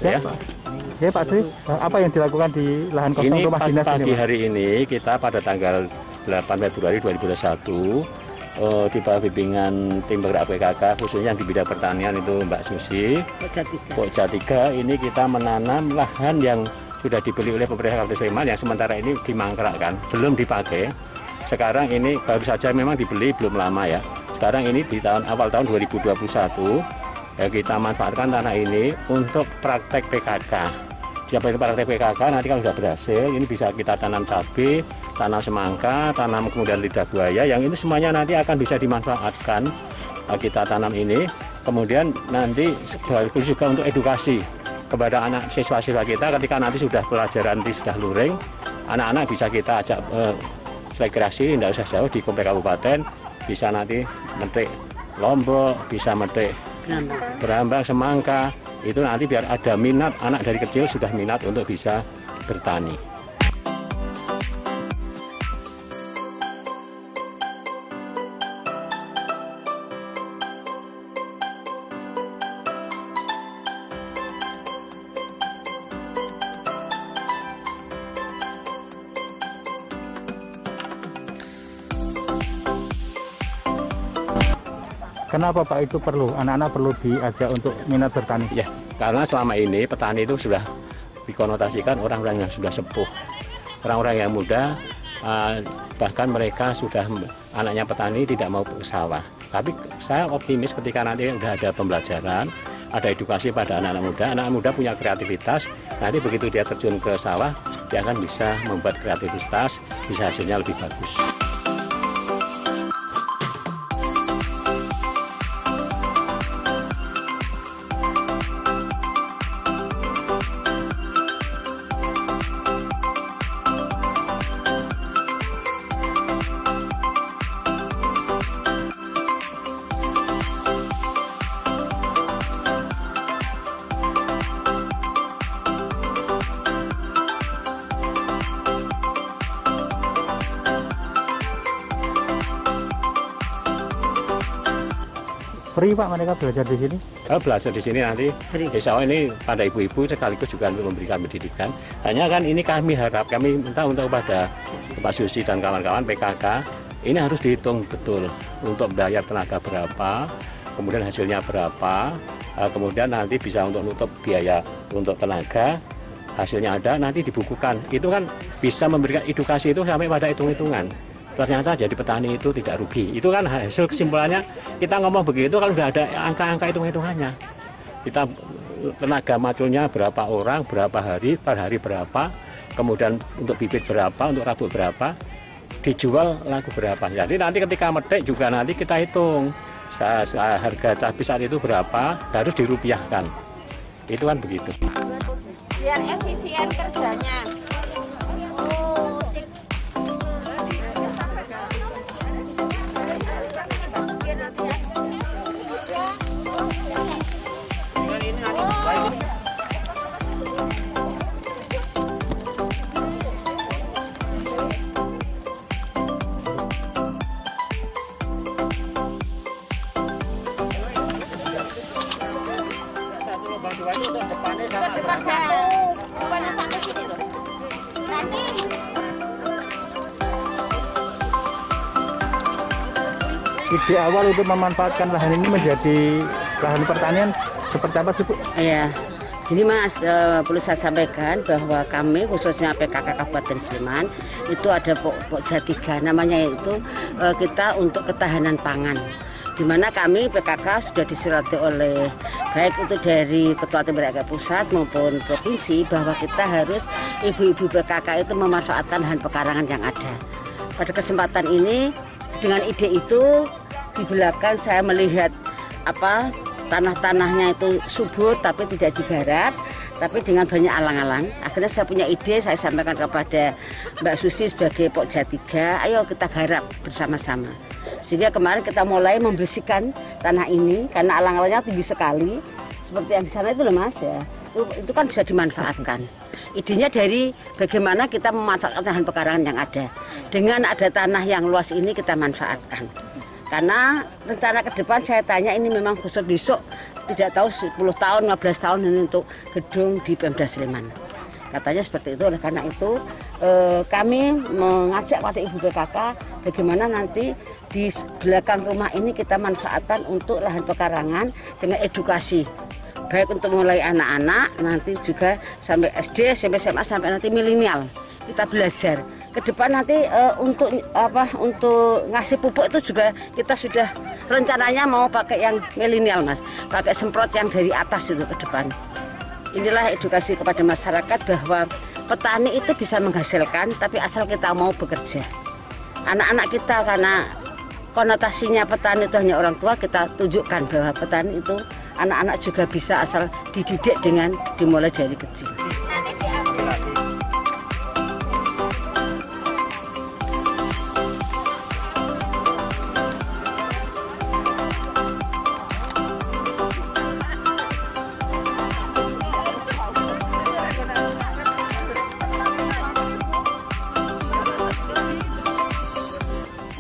Ya, ya Pak Sri, apa yang dilakukan di lahan kosong ini rumah dinas pagi ini? Hari ini kita pada tanggal 8 Februari 2021 di bawah bimbingan tim bergerak PKK khususnya di bidang pertanian itu Mbak Susi, Pokja 3 ini kita menanam lahan yang sudah dibeli oleh pemerintah Kabupaten Sleman yang sementara ini dimangkrakkan, belum dipakai. Sekarang ini baru saja memang dibeli belum lama ya. Sekarang ini di awal tahun 2021 ya kita manfaatkan tanah ini untuk praktek PKK. Siapa itu praktek PKK nanti kalau sudah berhasil ini bisa kita tanam cabai, tanam semangka, tanam kemudian lidah buaya yang ini semuanya nanti akan bisa dimanfaatkan. Kita tanam ini kemudian nanti sekaligus juga untuk edukasi kepada anak siswa-siswa kita ketika nanti sudah pelajaran sudah luring, anak-anak bisa kita ajak rekreasi tidak usah jauh di komplek kabupaten, bisa nanti metik lombok, bisa metik berambang, semangka, itu nanti biar ada minat, anak dari kecil sudah minat untuk bisa bertani. Kenapa Pak itu perlu, anak-anak perlu diajak untuk minat bertani? Ya, karena selama ini petani itu sudah dikonotasikan orang-orang yang sudah sepuh, orang-orang yang muda, bahkan mereka sudah anaknya petani tidak mau ke sawah. Tapi saya optimis ketika nanti sudah ada pembelajaran, ada edukasi pada anak muda punya kreativitas, nanti begitu dia terjun ke sawah, dia akan bisa membuat kreativitas, bisa hasilnya lebih bagus. Free Pak, mereka belajar di sini? Belajar di sini nanti, insya Allah ini pada ibu-ibu sekaligus juga untuk memberikan pendidikan. Hanya kan ini kami harap, kami minta untuk kepada Pak Susi dan kawan-kawan PKK, ini harus dihitung betul untuk bayar tenaga berapa, kemudian hasilnya berapa, kemudian nanti bisa untuk nutup biaya untuk tenaga, hasilnya ada, nanti dibukukan. Itu kan bisa memberikan edukasi itu sampai pada hitung-hitungan. Ternyata jadi petani itu tidak rugi. Itu kan hasil kesimpulannya, kita ngomong begitu kalau sudah ada angka-angka hitung-hitungannya. Kita tenaga maculnya berapa orang, berapa hari, per hari berapa, kemudian untuk bibit berapa, untuk rabuk berapa, dijual laku berapa. Jadi nanti ketika metik juga nanti kita hitung harga cabai saat itu berapa, harus dirupiahkan. Itu kan begitu. Biar efisien kerjanya. Ide awal untuk memanfaatkan lahan ini menjadi lahan pertanian seperti apa sih Bu? Iya, ini Mas, perlu saya sampaikan bahwa kami khususnya PKK Kabupaten Sleman itu ada Pokja 3, namanya itu kita untuk ketahanan pangan. Di mana kami PKK sudah disurati oleh baik itu dari Ketua Tim Bergerak Pusat maupun provinsi bahwa kita harus ibu-ibu PKK itu memanfaatkan lahan pekarangan yang ada. Pada kesempatan ini dengan ide itu di belakang saya melihat tanah-tanahnya itu subur tapi tidak digarap, tapi dengan banyak alang-alang. Akhirnya saya punya ide, saya sampaikan kepada Mbak Susi sebagai Pokja 3, ayo kita garap bersama-sama. Sehingga kemarin kita mulai membersihkan tanah ini karena alang-alangnya tinggi sekali. Seperti yang di sana itu loh Mas ya. Itu kan bisa dimanfaatkan. Idenya dari bagaimana kita memanfaatkan lahan pekarangan yang ada. Dengan ada tanah yang luas ini kita manfaatkan. Karena rencana ke depan saya tanya ini memang khusus besok tidak tahu 10 tahun, 15 tahun ini untuk gedung di Pemda Sleman. Katanya seperti itu. Oleh karena itu kami mengajak pada Ibu PKK bagaimana nanti di belakang rumah ini kita manfaatkan untuk lahan pekarangan dengan edukasi. Baik untuk mulai anak-anak, nanti juga sampai SD, SMP, SMA, sampai nanti milenial. Kita belajar. Ke depan nanti untuk ngasih pupuk itu juga kita sudah rencananya mau pakai yang milenial, Mas. Pakai semprot yang dari atas itu ke depan. Inilah edukasi kepada masyarakat bahwa petani itu bisa menghasilkan, tapi asal kita mau bekerja. Anak-anak kita, karena konotasinya petani itu hanya orang tua, kita tunjukkan bahwa petani itu anak-anak juga bisa asal dididik dengan dimulai dari kecil.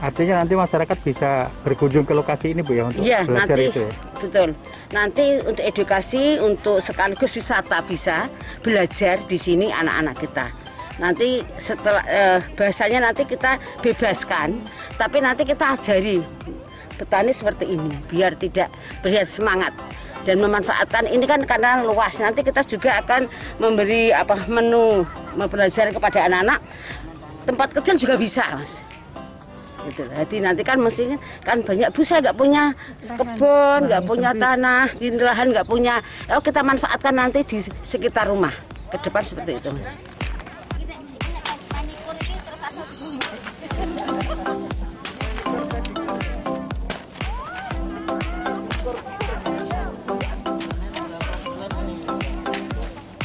Artinya nanti masyarakat bisa berkunjung ke lokasi ini Bu ya untuk belajar nanti, itu ya? Betul. Nanti untuk edukasi, untuk sekaligus wisata bisa belajar di sini anak-anak kita. Nanti setelah bahasanya nanti kita bebaskan, tapi nanti kita ajari petani seperti ini biar semangat dan memanfaatkan ini kan karena luas. Nanti kita juga akan memberi menu mempelajari kepada anak-anak. Tempat kecil juga bisa, Mas. Gitu. Jadi nanti kan mesti kan banyak Bu, saya nggak punya kebun, nggak punya tanah, di lahan nggak punya. Kita manfaatkan nanti di sekitar rumah ke depan seperti itu, Mas.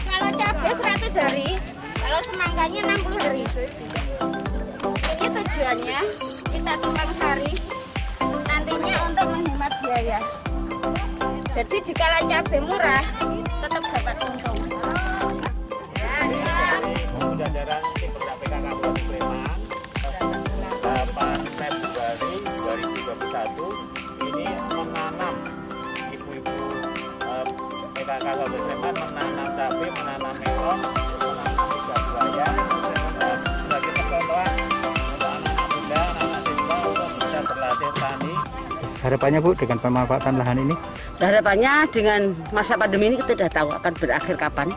Kalau cabai 100 hari, kalau semangganya 60 hari. Ini tujuannya kita tumpang sari nantinya untuk menghemat biaya. Jadi dikala cabai murah tetap dapat untung. Jajaran tim bergerak PKK Kabupaten Sleman 8 Februari 2021 ini menanam ibu-ibu PKK Kabupaten Sleman menanam cabai, menanam melon, menanam iga buaya sebagai percontohan untuk anak-anak muda, anak-anak siswa untuk bisa berlatih tani. Harapannya Bu dengan pemanfaatan lahan ini? Harapannya dengan masa pandemi ini kita sudah tahu akan berakhir kapan.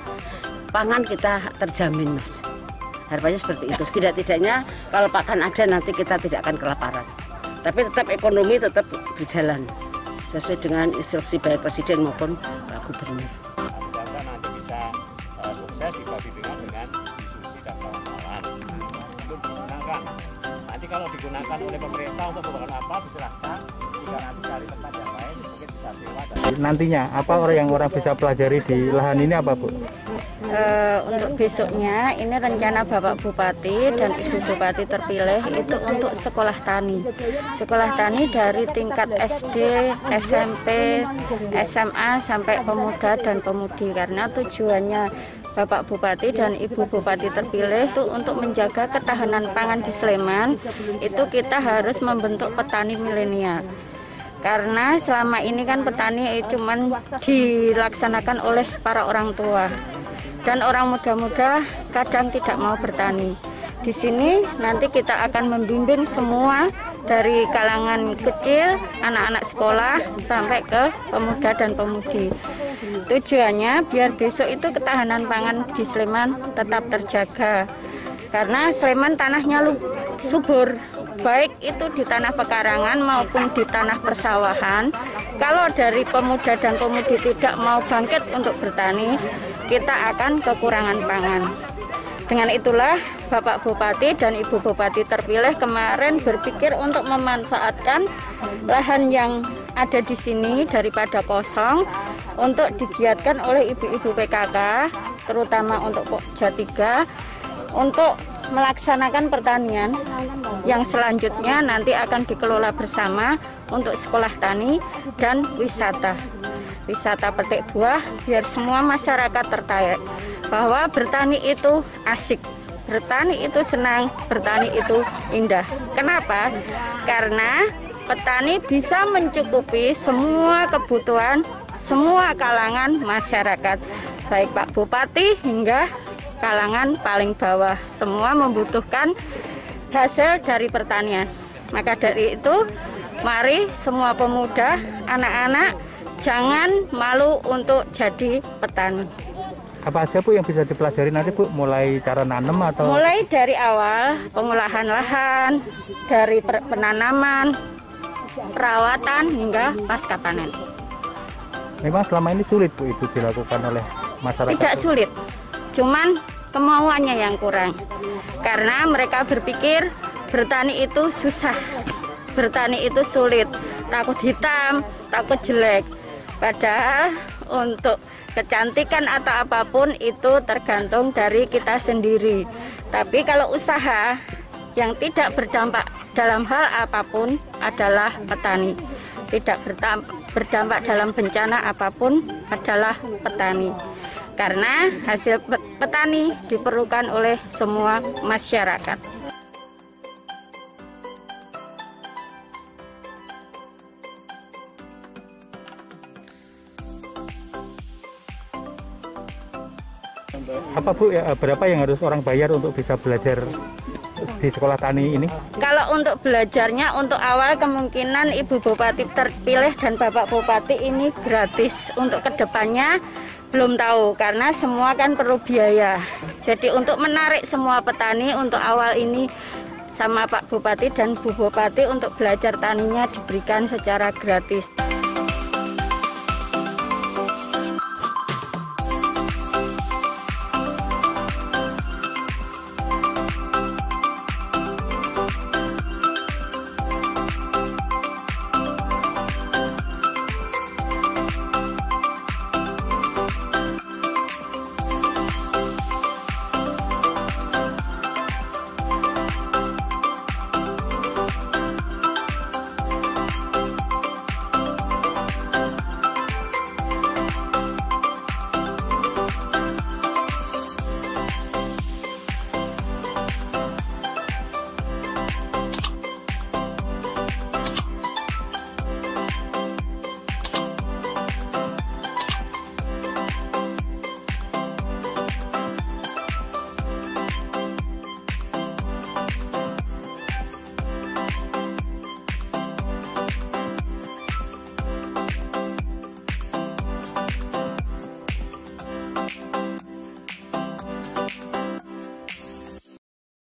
Pangan kita terjamin, Mas. Harapannya seperti itu. Setidak-tidaknya kalau pakan ada nanti kita tidak akan kelaparan. Tapi tetap ekonomi tetap berjalan sesuai dengan instruksi baik Presiden maupun Pak Gubernur. Mudah-mudahan nanti bisa sukses di bimbingan dengan diskusi dan kawan-kawan untuk digunakan. Nanti kalau digunakan oleh pemerintah untuk keperluan apa diserahkan. Jika nanti cari tempat yang lain mungkin bisa sewa. Nantinya apa yang orang bisa pelajari di lahan ini apa Bu? Untuk besoknya ini rencana Bapak Bupati dan Ibu Bupati terpilih itu untuk sekolah tani. Sekolah tani dari tingkat SD, SMP, SMA sampai pemuda dan pemudi. Karena tujuannya Bapak Bupati dan Ibu Bupati terpilih itu untuk menjaga ketahanan pangan di Sleman. Itu kita harus membentuk petani milenial. Karena selama ini kan petani cuman dilaksanakan oleh para orang tua. Dan orang muda-muda kadang tidak mau bertani. Di sini nanti kita akan membimbing semua dari kalangan kecil, anak-anak sekolah sampai ke pemuda dan pemudi. Tujuannya biar besok itu ketahanan pangan di Sleman tetap terjaga. Karena Sleman tanahnya subur, baik itu di tanah pekarangan maupun di tanah persawahan. Kalau dari pemuda dan pemudi tidak mau bangkit untuk bertani, kita akan kekurangan pangan. Dengan itulah Bapak Bupati dan Ibu Bupati terpilih kemarin berpikir untuk memanfaatkan lahan yang ada di sini daripada kosong untuk digiatkan oleh ibu-ibu PKK, terutama untuk Pokja 3, untuk melaksanakan pertanian yang selanjutnya nanti akan dikelola bersama untuk sekolah tani dan wisata petik buah, biar semua masyarakat tertarik bahwa bertani itu asik, bertani itu senang, bertani itu indah. Kenapa? Karena petani bisa mencukupi semua kebutuhan semua kalangan masyarakat, baik Pak Bupati hingga kalangan paling bawah, semua membutuhkan hasil dari pertanian. Maka dari itu, mari semua pemuda, anak-anak jangan malu untuk jadi petani. Apa aja Bu yang bisa dipelajari nanti Bu? Mulai cara nanam atau? Mulai dari awal pengolahan lahan, dari penanaman, perawatan hingga pasca panen. Memang selama ini sulit Bu itu dilakukan oleh masyarakat? Tidak sulit, cuman kemauannya yang kurang. Karena mereka berpikir bertani itu susah, bertani itu sulit, takut hitam, takut jelek. Padahal untuk kecantikan atau apapun itu tergantung dari kita sendiri. Tapi kalau usaha yang tidak berdampak dalam hal apapun adalah petani. Tidak berdampak dalam bencana apapun adalah petani. Karena hasil petani diperlukan oleh semua masyarakat. Apa Bu, berapa yang harus orang bayar untuk bisa belajar di sekolah tani ini? Kalau untuk belajarnya, untuk awal kemungkinan Ibu Bupati terpilih dan Bapak Bupati ini gratis. Untuk kedepannya belum tahu, karena semua kan perlu biaya. Jadi untuk menarik semua petani untuk awal ini sama Pak Bupati dan Bu Bupati untuk belajar taninya diberikan secara gratis.